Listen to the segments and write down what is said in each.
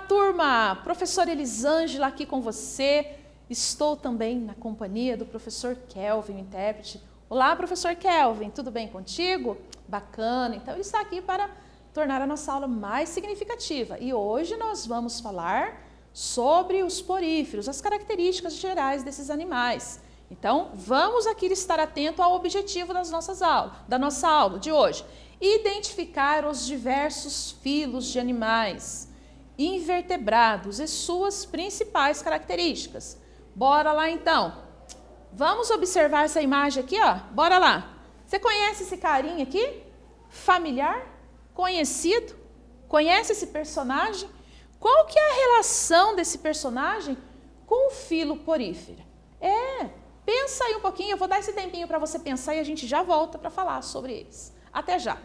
turma! Professora Elisângela aqui com você. Estou também na companhia do professor Kelvin, o intérprete. Olá, professor Kelvin, tudo bem contigo? Bacana, então ele está aqui para tornar a nossa aula mais significativa. E hoje nós vamos falar sobre os poríferos, as características gerais desses animais. Então, vamos aqui estar atento ao objetivo da nossa aula de hoje. Identificar os diversos filos de animais invertebrados e suas principais características. Bora lá então. Vamos observar essa imagem aqui, ó. Bora lá. Você conhece esse carinha aqui? Familiar? Conhecido? Conhece esse personagem? Qual que é a relação desse personagem com o filo porífero? Pensa aí um pouquinho, eu vou dar esse tempinho para você pensar e a gente já volta para falar sobre eles. Até já!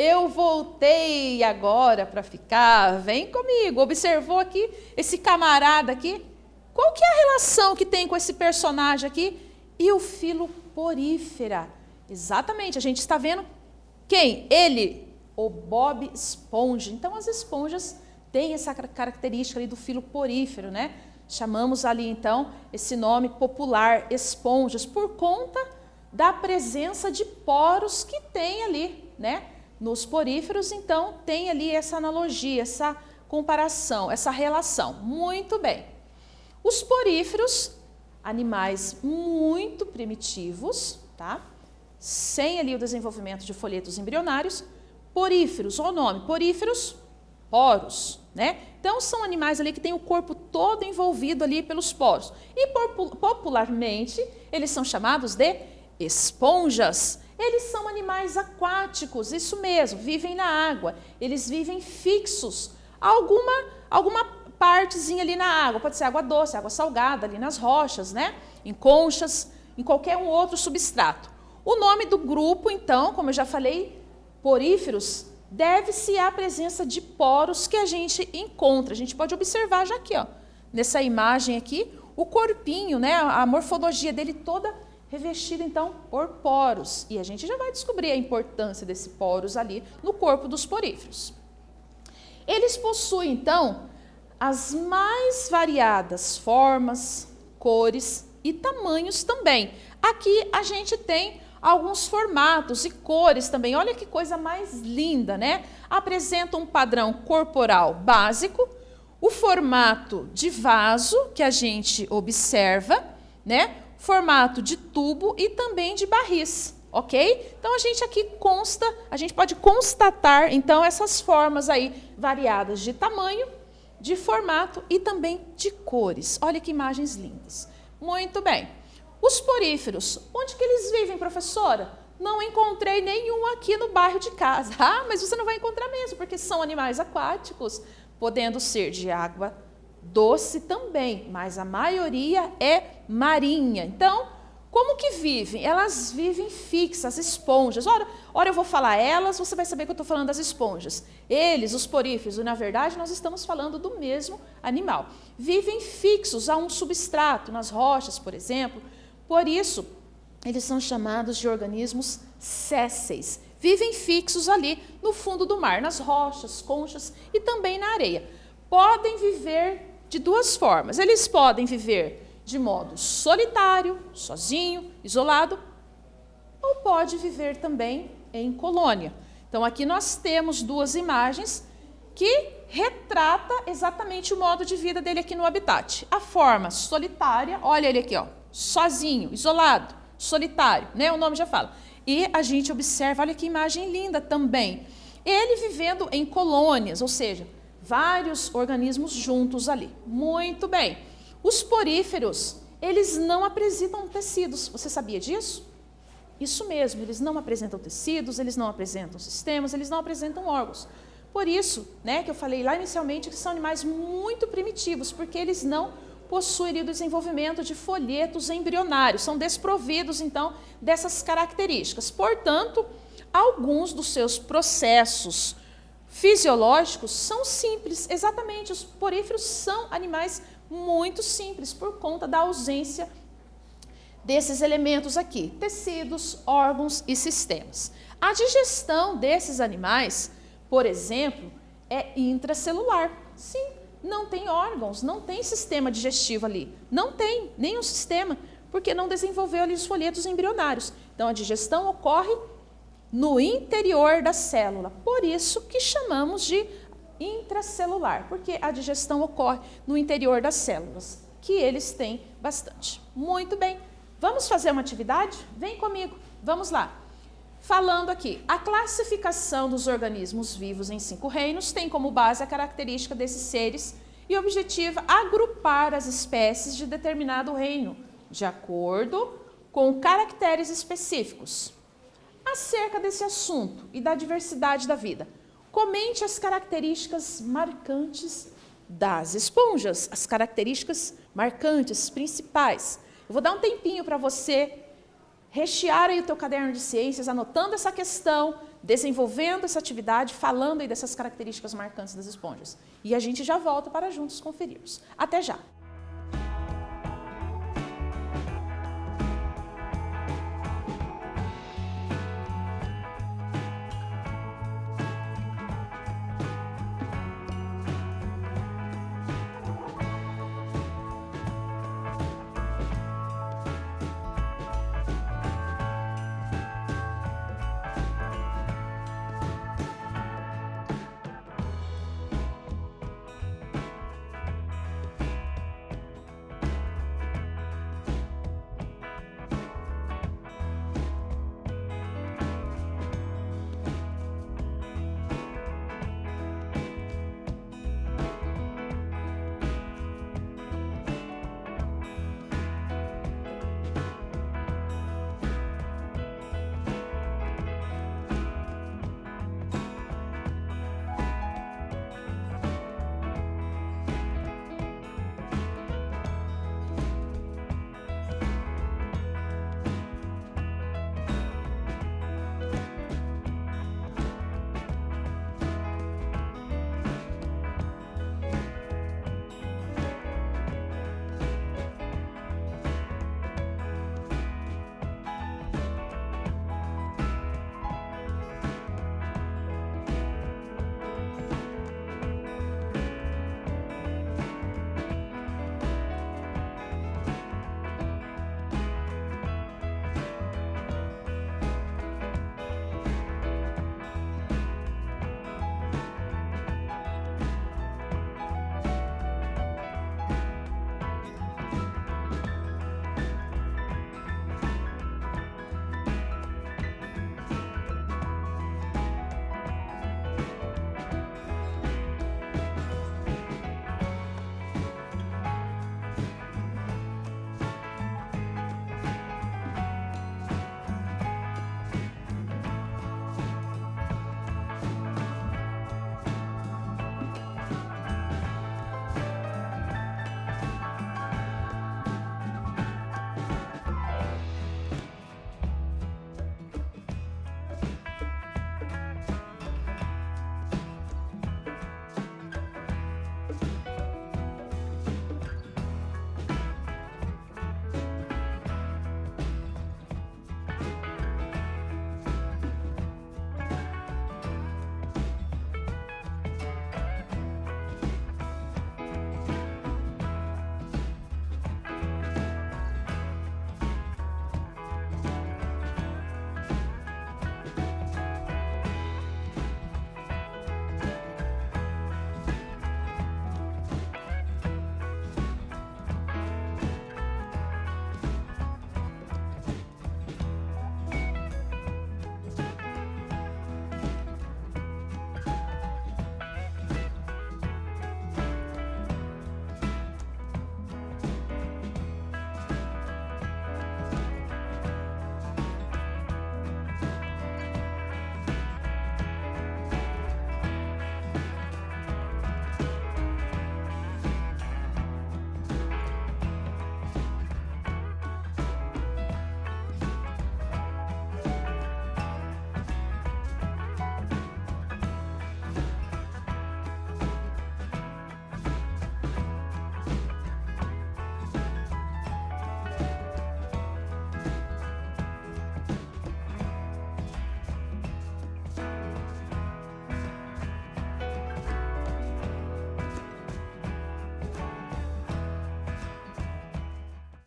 Eu voltei agora para ficar. Vem comigo. Observou aqui esse camarada aqui? Qual que é a relação que tem com esse personagem aqui? E o filo porífera. Exatamente, a gente está vendo quem? Ele, o Bob Esponja. Então, as esponjas têm essa característica ali do filo porífero, né? Chamamos ali, então, esse nome popular, esponjas, por conta da presença de poros que tem ali, né? Nos poríferos, então, tem ali essa analogia, essa comparação, essa relação. Muito bem. Os poríferos, animais muito primitivos, tá? Sem ali o desenvolvimento de folhetos embrionários. Poríferos, olha o nome, poríferos, poros, né? Então, são animais ali que têm o corpo todo envolvido ali pelos poros. E popularmente, eles são chamados de esponjas. Eles são animais aquáticos, isso mesmo, vivem na água. Eles vivem fixos. Alguma partezinha ali na água, pode ser água doce, água salgada, ali nas rochas, né? Em conchas, em qualquer um outro substrato. O nome do grupo, então, como eu já falei, poríferos, deve-se à presença de poros que a gente encontra. A gente pode observar já aqui, ó, nessa imagem aqui, o corpinho, né? A morfologia dele toda revestida, então, por poros. E a gente já vai descobrir a importância desse poros ali no corpo dos poríferos. Eles possuem, então, as mais variadas formas, cores e tamanhos também. Aqui a gente tem alguns formatos e cores também. Olha que coisa mais linda, né? Apresenta um padrão corporal básico, o formato de vaso que a gente observa, né? Formato de tubo e também de barris, ok? Então, a gente pode constatar, então, essas formas aí variadas de tamanho, de formato e também de cores. Olha que imagens lindas. Muito bem. Os poríferos, onde que eles vivem, professora? Não encontrei nenhum aqui no bairro de casa. Ah, mas você não vai encontrar mesmo, porque são animais aquáticos, podendo ser de água doce também, mas a maioria é marinha. Então, como que vivem? Elas vivem fixas, esponjas. Ora eu vou falar elas, você vai saber que eu estou falando das esponjas. Eles, os poríferos, e na verdade nós estamos falando do mesmo animal. Vivem fixos a um substrato, nas rochas, por exemplo. Por isso, eles são chamados de organismos sésseis. Vivem fixos ali no fundo do mar, nas rochas, conchas e também na areia. Podem viver de duas formas. Eles podem viver de modo solitário, sozinho, isolado, ou pode viver também em colônia. Então, aqui nós temos duas imagens que retrata exatamente o modo de vida dele aqui no habitat. A forma solitária, olha ele aqui, ó, sozinho, isolado, solitário, né? O nome já fala. E a gente observa, olha que imagem linda também. Ele vivendo em colônias, ou seja, vários organismos juntos ali. Muito bem. Os poríferos, eles não apresentam tecidos. Você sabia disso? Isso mesmo, eles não apresentam tecidos, eles não apresentam sistemas, eles não apresentam órgãos. Por isso, né, que eu falei lá inicialmente que são animais muito primitivos, porque eles não possuem o desenvolvimento de folhetos embrionários, são desprovidos, então, dessas características. Portanto, alguns dos seus processos fisiológicos são simples, exatamente, os poríferos são animais muito simples, por conta da ausência desses elementos aqui, tecidos, órgãos e sistemas. A digestão desses animais, por exemplo, é intracelular. Sim, não tem órgãos, não tem sistema digestivo ali, não tem nenhum sistema, porque não desenvolveu ali os folhetos embrionários. Então, a digestão ocorre no interior da célula, por isso que chamamos de intracelular, porque a digestão ocorre no interior das células, que eles têm bastante. Muito bem, vamos fazer uma atividade? Vem comigo, vamos lá. Falando aqui, a classificação dos organismos vivos em 5 reinos tem como base a característica desses seres e objetiva agrupar as espécies de determinado reino, de acordo com caracteres específicos. Acerca desse assunto e da diversidade da vida, comente as características marcantes das esponjas, as características marcantes, principais. Eu vou dar um tempinho para você rechear aí o teu caderno de ciências, anotando essa questão, desenvolvendo essa atividade, falando aí dessas características marcantes das esponjas. E a gente já volta para juntos conferirmos. Até já!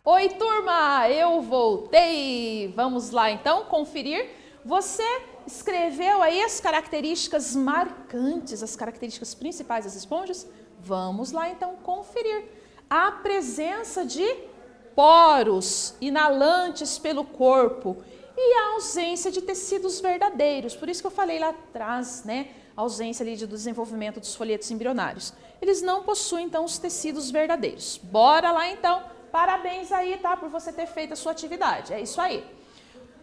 Oi, turma! Eu voltei! Vamos lá, então, conferir. Você escreveu aí as características marcantes, as características principais das esponjas? Vamos lá, então, conferir. A presença de poros inalantes pelo corpo e a ausência de tecidos verdadeiros. Por isso que eu falei lá atrás, né? A ausência ali do desenvolvimento dos folhetos embrionários. Eles não possuem, então, os tecidos verdadeiros. Bora lá, então. Parabéns aí, tá? Por você ter feito a sua atividade. É isso aí.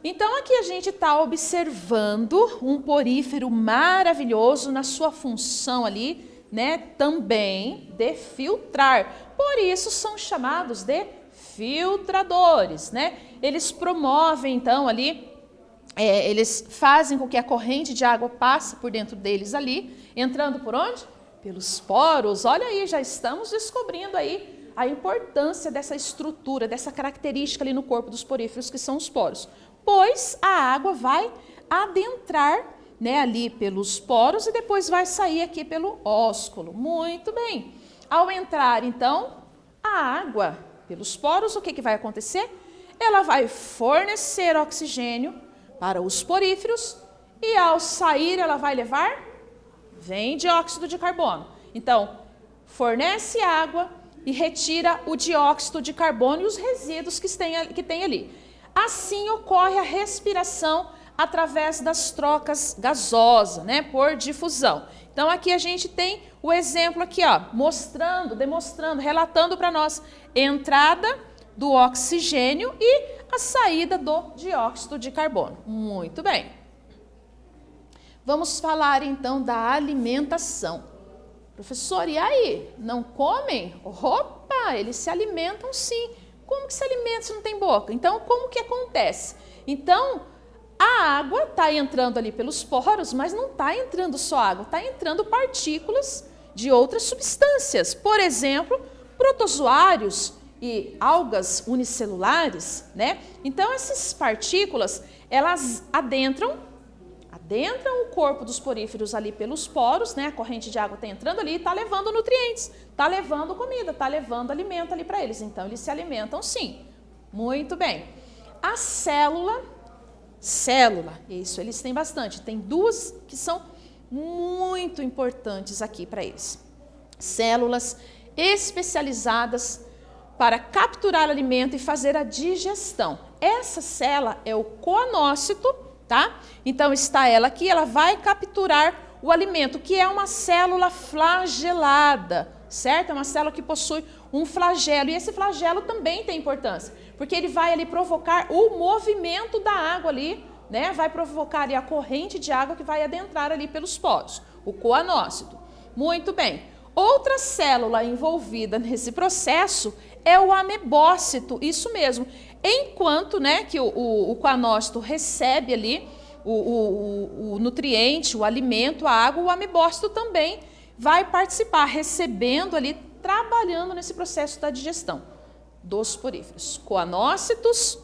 Então, aqui a gente está observando um porífero maravilhoso na sua função ali, né? Também de filtrar. Por isso, são chamados de filtradores, né? Eles promovem, então, ali, eles fazem com que a corrente de água passe por dentro deles ali, entrando por onde? Pelos poros. Olha aí, já estamos descobrindo aí a importância dessa estrutura, dessa característica ali no corpo dos poríferos, que são os poros. Pois a água vai adentrar, né, ali pelos poros e depois vai sair aqui pelo ósculo. Muito bem. Ao entrar, então, a água pelos poros, o que vai acontecer? Ela vai fornecer oxigênio para os poríferos e ao sair ela vai levar, vem dióxido de carbono. Então, fornece água e retira o dióxido de carbono e os resíduos que tem ali. Assim ocorre a respiração através das trocas gasosas, né, por difusão. Então aqui a gente tem o exemplo aqui, ó, demonstrando, relatando para nós entrada do oxigênio e a saída do dióxido de carbono. Muito bem. Vamos falar então da alimentação. Professor, e aí? Não comem? Opa, eles se alimentam sim. Como que se alimenta se não tem boca? Então, como que acontece? Então, a água está entrando ali pelos poros, mas não está entrando só água, está entrando partículas de outras substâncias. Por exemplo, protozoários e algas unicelulares, né? Então, essas partículas, elas adentram o corpo dos poríferos ali pelos poros, né? A corrente de água está entrando ali e está levando nutrientes, está levando comida, está levando alimento ali para eles. Então, eles se alimentam sim. Muito bem. A célula, isso, eles têm bastante. Tem duas que são muito importantes aqui para eles. Células especializadas para capturar alimento e fazer a digestão. Essa célula é o coanócito, tá? Então, está ela aqui, ela vai capturar o alimento, que é uma célula flagelada, certo? É uma célula que possui um flagelo, e esse flagelo também tem importância, porque ele vai ali provocar o movimento da água ali, né? Vai provocar ali a corrente de água que vai adentrar ali pelos poros, o coanócito. Muito bem. Outra célula envolvida nesse processo é o amebócito, isso mesmo. Enquanto, né, que o coanócito recebe ali o nutriente, o alimento, a água, o amebócito também vai participar, recebendo ali, trabalhando nesse processo da digestão dos poríferos. Coanócitos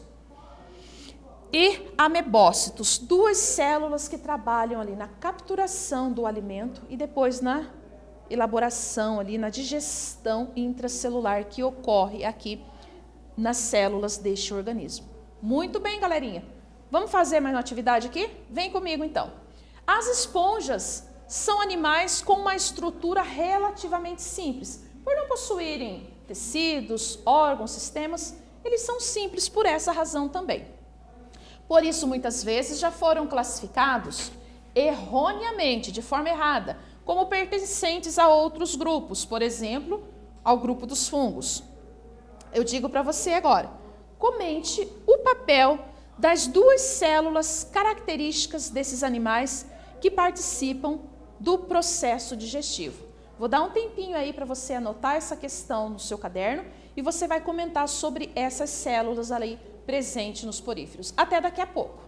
e amebócitos, duas células que trabalham ali na capturação do alimento e depois na elaboração ali, na digestão intracelular que ocorre aqui nas células deste organismo. Muito bem, galerinha. Vamos fazer mais uma atividade aqui? Vem comigo, então. As esponjas são animais com uma estrutura relativamente simples. Por não possuírem tecidos, órgãos, sistemas, eles são simples por essa razão também. Por isso, muitas vezes, já foram classificados erroneamente, de forma errada, como pertencentes a outros grupos, por exemplo, ao grupo dos fungos. Eu digo para você agora, comente o papel das duas células características desses animais que participam do processo digestivo. Vou dar um tempinho aí para você anotar essa questão no seu caderno e você vai comentar sobre essas células ali presentes nos poríferos. Até daqui a pouco.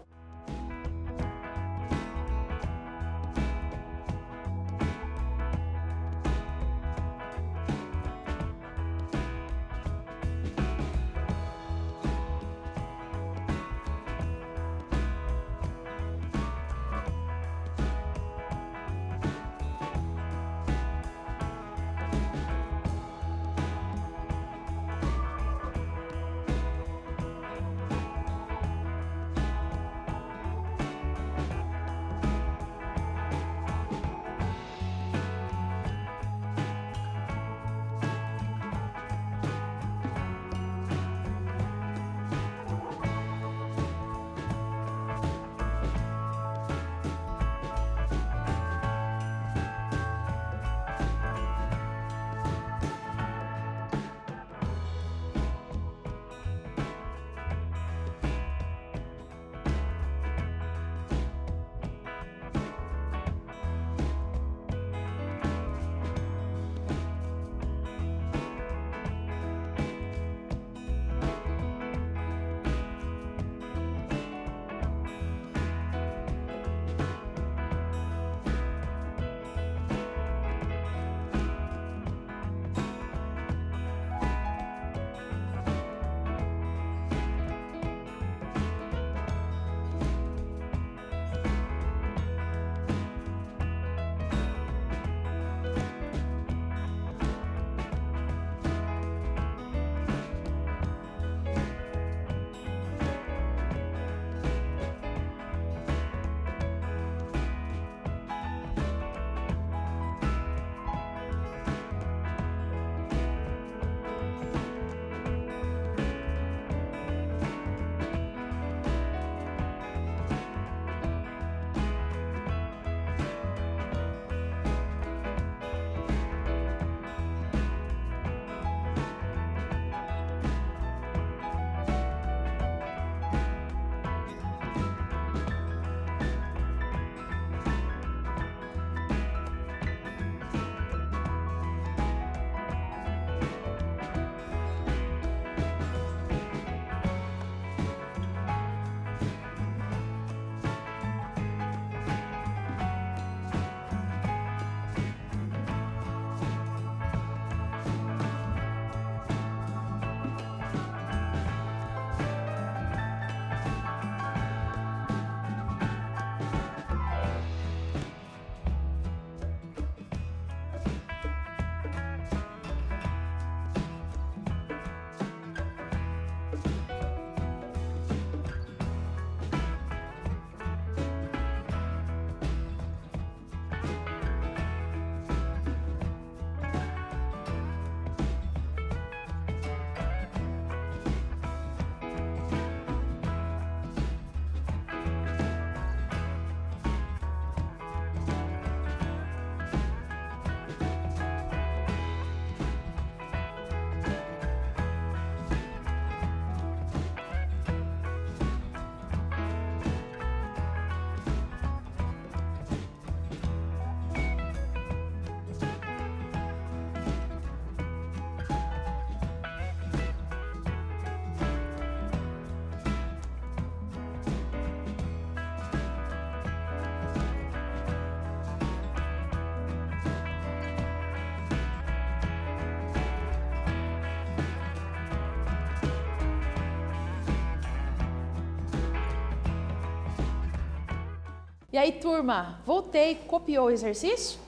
E aí, turma, voltei, copiou o exercício?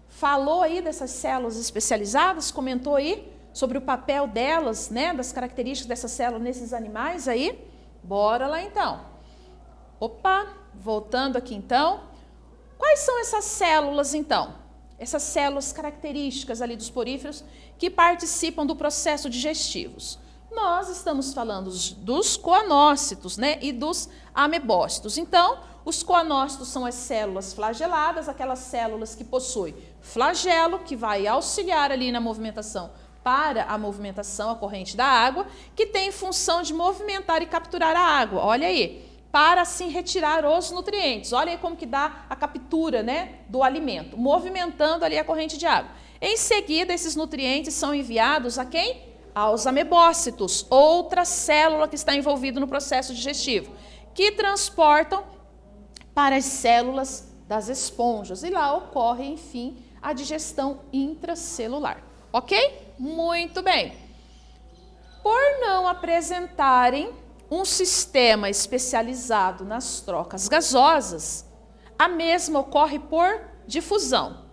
Falou aí dessas células especializadas, comentou aí sobre o papel delas, né, das características dessas células nesses animais aí? Bora lá então. Opa, voltando aqui então. Quais são essas células então? Essas células características ali dos poríferos que participam do processo digestivos. Nós estamos falando dos coanócitos, né, e dos amebócitos. Então, os coanócitos são as células flageladas, aquelas células que possuem flagelo, que vai auxiliar ali na movimentação para a movimentação, a corrente da água, que tem função de movimentar e capturar a água. Olha aí, para assim retirar os nutrientes. Olha aí como que dá a captura, né, do alimento, movimentando ali a corrente de água. Em seguida, esses nutrientes são enviados a quem? Aos amebócitos, outra célula que está envolvida no processo digestivo, que transportam para as células das esponjas. E lá ocorre, enfim, a digestão intracelular. Ok? Muito bem. Por não apresentarem um sistema especializado nas trocas gasosas, a mesma ocorre por difusão.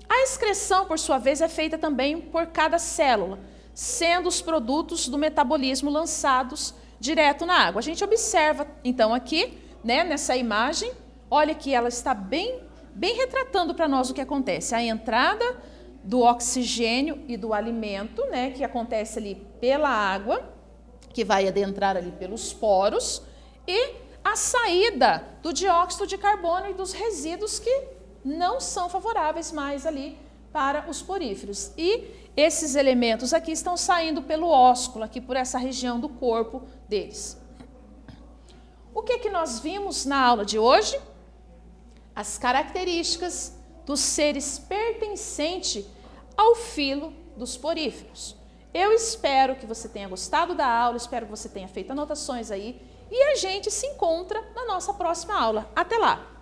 A excreção, por sua vez, é feita também por cada célula, sendo os produtos do metabolismo lançados direto na água. A gente observa, então, aqui, né, nessa imagem, olha que ela está bem retratando para nós o que acontece. A entrada do oxigênio e do alimento, né, que acontece ali pela água, que vai adentrar ali pelos poros, e a saída do dióxido de carbono e dos resíduos que não são favoráveis mais ali para os poríferos. E esses elementos aqui estão saindo pelo ósculo, aqui por essa região do corpo deles. O que nós vimos na aula de hoje? As características dos seres pertencentes ao filo dos poríferos. Eu espero que você tenha gostado da aula, espero que você tenha feito anotações aí e a gente se encontra na nossa próxima aula. Até lá!